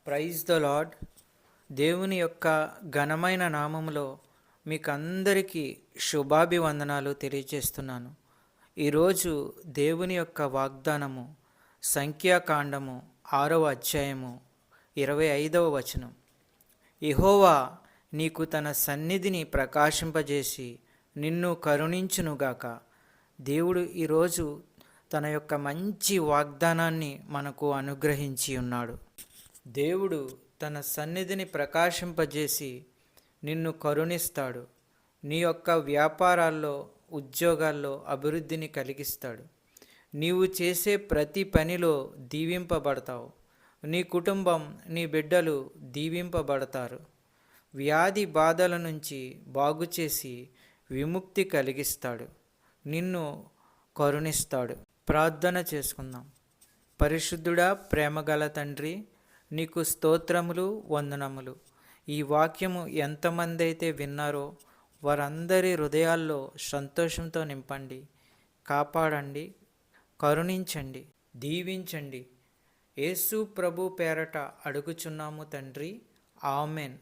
Praise the lord. దేవుని యొక్క ఘనమైన నామములో మీకు అందరికీ శుభాభివందనాలు తెలియజేస్తున్నాను. ఈరోజు దేవుని యొక్క వాగ్దానము సంఖ్యాకాండము 6వ అధ్యాయము 25వ వచనం. యెహోవా నీకు తన సన్నిధిని ప్రకాశింపజేసి నిన్ను కరుణించునుగాక. దేవుడు ఈరోజు తన యొక్క మంచి వాగ్దానాన్ని మనకు అనుగ్రహించి ఉన్నాడు. దేవుడు తన సన్నిధిని ప్రకాశింపజేసి నిన్ను కరుణిస్తాడు. నీ యొక్క వ్యాపారాల్లో, ఉద్యోగాల్లో అభివృద్ధిని కలిగిస్తాడు. నీవు చేసే ప్రతి పనిలో దీవింపబడతావు. నీ కుటుంబం, నీ బిడ్డలు దీవింపబడతారు. వ్యాధి బాధల నుంచి బాగు చేసి విముక్తి కలిగిస్తాడు. నిన్ను కరుణిస్తాడు. ప్రార్థన చేసుకుందాం. పరిశుద్ధుడా, ప్రేమగల తండ్రి, నీకు స్తోత్రములు, వందనములు. ఈ వాక్యము ఎంతమంది అయితే విన్నారో వారందరి హృదయాల్లో సంతోషంతో నింపండి, కాపాడండి, కరుణించండి, దీవించండి. యేసు ప్రభు పేరట అడుగుచున్నాము తండ్రి, ఆమెన్.